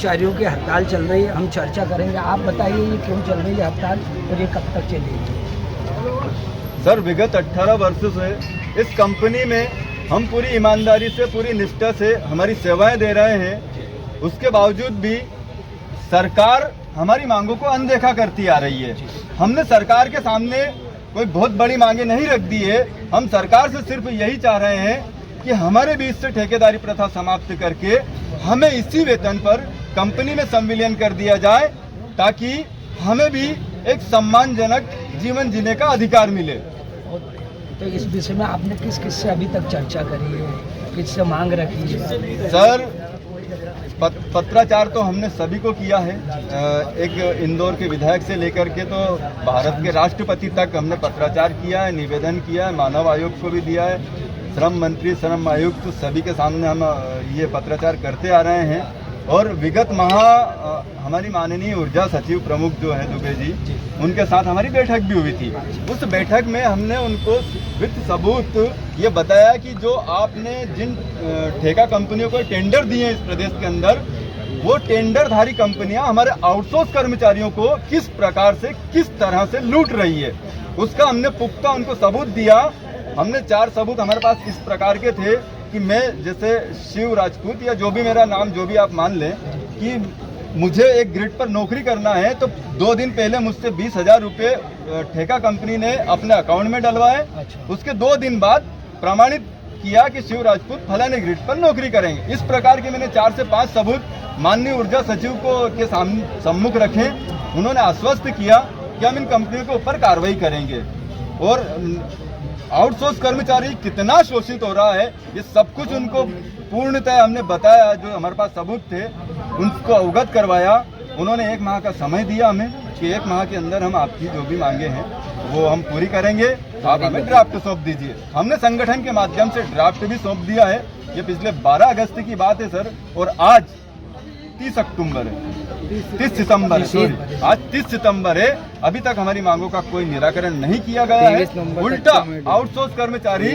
कर्मचारियों की हड़ताल चल रही है, हम चर्चा करेंगे। आप बताइए ये क्यों चल रही है हड़ताल और ये कब तक चलेगी? सर, विगत 18 वर्षों से इस कंपनी में हम पूरी ईमानदारी से, पूरी निष्ठा से हमारी सेवाएं दे रहे हैं। उसके बावजूद भी सरकार हमारी मांगों को अनदेखा करती आ रही है। हमने सरकार के सामने कोई बहुत बड़ी मांगे नहीं रख दी है। हम सरकार से सिर्फ यही चाह रहे हैं कि हमारे बीच से ठेकेदारी प्रथा समाप्त करके हमें इसी वेतन पर कंपनी में संविलियन कर दिया जाए, ताकि हमें भी एक सम्मानजनक जीवन जीने का अधिकार मिले। तो इस विषय में आपने किस किस से अभी तक चर्चा करी है, किससे मांग रखी है? सर, पत्राचार तो हमने सभी को किया है। एक इंदौर के विधायक से लेकर के तो भारत के राष्ट्रपति तक हमने पत्राचार किया है, निवेदन किया है, मानव आयोग को भी दिया है, श्रम मंत्री, श्रम आयुक्त, तो सभी के सामने हम ये पत्राचार करते आ रहे हैं। और विगत हमारी माननीय ऊर्जा सचिव प्रमुख जो है दुबे जी, उनके साथ हमारी बैठक भी हुई थी। उस बैठक में हमने उनको वित्त सबूत ये बताया कि जो आपने जिन ठेका कंपनियों को टेंडर दिए इस प्रदेश के अंदर, वो टेंडरधारी कंपनियां हमारे आउटसोर्स कर्मचारियों को किस प्रकार से, किस तरह से लूट रही है, उसका हमने पुख्ता उनको सबूत दिया। हमने 4 सबूत हमारे पास इस प्रकार के थे कि मैं, जैसे शिव राजपूत या जो भी मेरा नाम, जो भी आप मान लें, कि मुझे एक ग्रिड पर नौकरी करना है, तो 2 दिन पहले मुझसे 20,000 रुपये ठेका कंपनी ने अपने अकाउंट में डलवाए। उसके 2 दिन बाद प्रमाणित किया कि शिव राजपूत फलाने ग्रिड पर नौकरी करेंगे। इस प्रकार के मैंने 4 से 5 सबूत माननीय ऊर्जा सचिव को के सम्मुख रखे। उन्होंने आश्वस्त किया कि हम इन कंपनियों के ऊपर कार्रवाई करेंगे। और आउटसोर्स कर्मचारी कितना शोषित हो रहा है, ये सब कुछ उनको पूर्णतः हमने बताया। जो हमारे पास सबूत थे उनको अवगत करवाया। उन्होंने 1 माह का समय दिया हमें कि 1 माह के अंदर हम आपकी जो भी मांगे हैं वो हम पूरी करेंगे, आप हमें ड्राफ्ट सौंप दीजिए। हमने संगठन के माध्यम से ड्राफ्ट भी सौंप दिया है। ये पिछले 12 अगस्त की बात है सर, और आज 30 अक्टूबर है, 30 सितंबर है, सॉरी, आज 30 सितंबर है। अभी तक हमारी मांगों का कोई निराकरण नहीं किया गया है। उल्टा आउटसोर्स कर्मचारी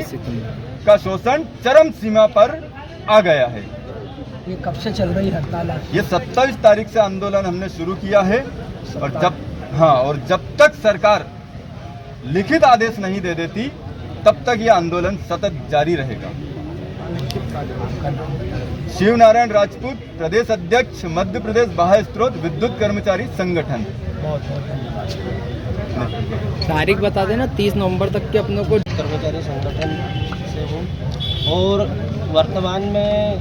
का शोषण चरम सीमा पर आ गया है। ये कब से चल रही हड़ताल? ये 27 तारीख से आंदोलन हमने शुरू किया है, और जब तक सरकार लिखित आदेश नहीं दे देती तब तक ये आंदोलन सतत जारी रहेगा। शिव नारायण राजपूत, प्रदेश अध्यक्ष, मध्य प्रदेश बाह्य स्रोत विद्युत कर्मचारी संगठन। बहुत धन्यवाद। तारीख बता देना। 30 नवंबर तक के अपनों को कर्मचारी संगठन से हूँ, और वर्तमान में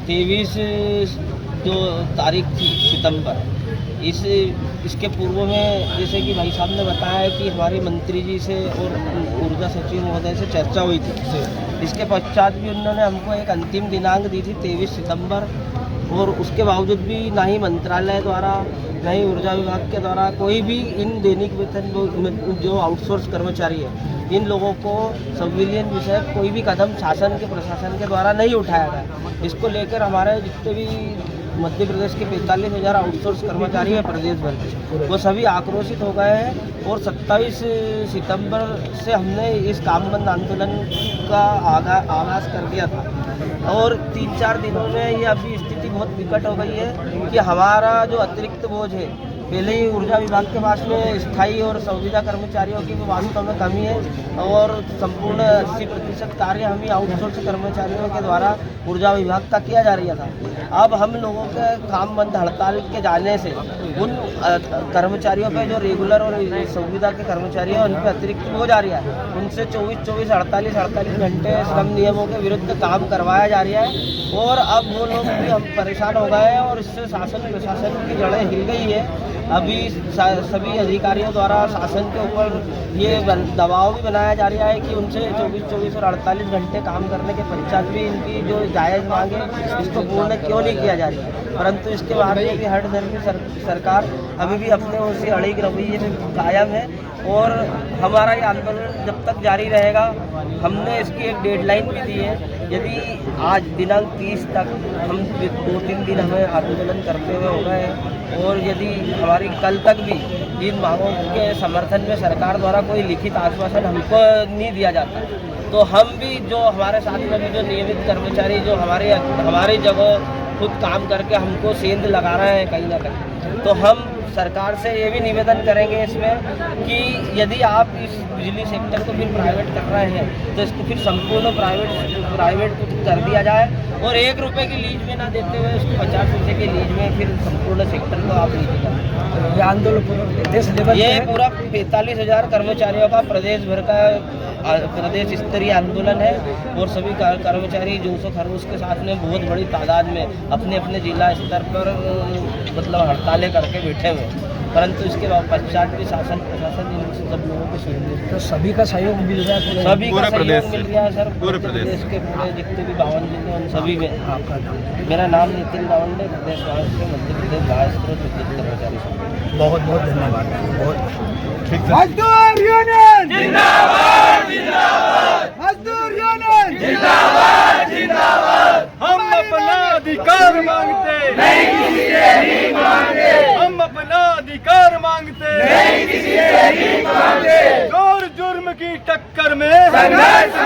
23 जो तारीख थी सितंबर, इसके पूर्व में जैसे कि भाई साहब ने बताया कि हमारी मंत्री जी से और ऊर्जा सचिव महोदय से चर्चा हुई थी। इसके पश्चात भी उन्होंने हमको एक अंतिम दिनांक दी थी 23 सितंबर, और उसके बावजूद भी ना ही मंत्रालय द्वारा, ना ही ऊर्जा विभाग के द्वारा कोई भी इन दैनिक वेतन जो आउटसोर्स कर्मचारी है, इन लोगों को संविलियन विषय कोई भी कदम शासन के, प्रशासन के द्वारा नहीं उठाया गया। इसको लेकर हमारे जितने भी मध्य प्रदेश के 45,000 आउटसोर्स कर्मचारी हैं प्रदेश भर के, वो सभी आक्रोशित हो गए हैं। और 27 सितंबर से हमने इस काम बंद आंदोलन का आगाज़ कर दिया था, और 3-4 दिनों में ये अभी स्थिति बहुत विकट हो गई है कि हमारा जो अतिरिक्त बोझ है, पहले ही ऊर्जा विभाग के पास में स्थायी और संविदा कर्मचारियों की वास्तव में कमी है, और संपूर्ण 80% कार्य हम ही आउटसोर्स कर्मचारियों के द्वारा ऊर्जा विभाग का किया जा रहा था। अब हम लोगों के काम बंद हड़ताल के जाने से उन कर्मचारियों पे जो रेगुलर और संविदा के कर्मचारी हैं, उन पर अतिरिक्त बोझ आ रहा है। उनसे 24-24, 48-48 घंटे श्रम नियमों के विरुद्ध काम करवाया जा रहा है, और अब वो लोग भी हम परेशान हो गए हैं, और इससे शासन प्रशासन की जड़ें हिल गई है। अभी सभी अधिकारियों द्वारा शासन के ऊपर ये दबाव भी बनाया जा रहा है कि उनसे 24-24 और 48 घंटे काम करने के पश्चात भी इनकी जो जायज़ मांग है, इसको पूर्ण क्यों नहीं किया जा रहा है। परंतु इसके बाद में भी हर धर्मी सरकार अभी भी अपने उसी अड़िग रवैये में कायम है, और हमारा ये आंदोलन जब तक जारी रहेगा। हमने इसकी एक डेडलाइन भी दी है। यदि आज दिनांक 30 तक हम 2-3 दिन हमें आंदोलन करते हुए हो गए हैं, और यदि हमारी कल तक भी इन मांगों के समर्थन में सरकार द्वारा कोई लिखित आश्वासन हमको नहीं दिया जाता, तो हम भी जो हमारे साथ में भी जो नियमित कर्मचारी जो हमारी जगह खुद काम करके हमको सेंध लगा रहे हैं कहीं ना कहीं। तो हम सरकार से ये भी निवेदन करेंगे इसमें कि यदि आप इस बिजली सेक्टर को फिर प्राइवेट कर रहे हैं तो इसको फिर संपूर्ण प्राइवेट कर दिया जाए और 1 रुपये की लीज में ना देते हुए उसको 50 पैसे की लीज में फिर संपूर्ण सेक्टर को आप लीजिएगा। ये आंदोलन पूरा देश लेवल ये पे है। पूरा 45,000 कर्मचारियों का प्रदेश भर का प्रदेश स्तरीय आंदोलन है और सभी कर्मचारी जोश और खरोश के साथ में बहुत बड़ी तादाद में अपने अपने जिला स्तर पर मतलब हड़तालें करके बैठे हुए हैं। परंतु इसके पश्चात भी शासन प्रशासन इन सब लोगों को सुन तो सभी का सहयोग मिल रहा है सभी का पूरे प्रदेश सहयोग से। मिल रहा है सर। पूरे प्रदेश के पूरे जितने भी 52 जिले हैं उन सभी में। आपका नाम मेरा नाम नितिन गावंडे, प्रदेश महाराष्ट्र मध्य प्रदेश महाराष्ट्र विद्युत कर्मचारी संघ। बहुत बहुत धन्यवाद। बहुत ठीक है। मजदूर यूनियन जिंदाबाद जिंदाबाद, मजदूर यूनियन जिंदाबाद जिंदाबाद। हम अपना अधिकार मांगते नहीं, किसी से नहीं मांगते। हम अपना अधिकार मांगते नहीं, किसी से नहीं मांगते। जोर जुर्म की टक्कर में संघर्ष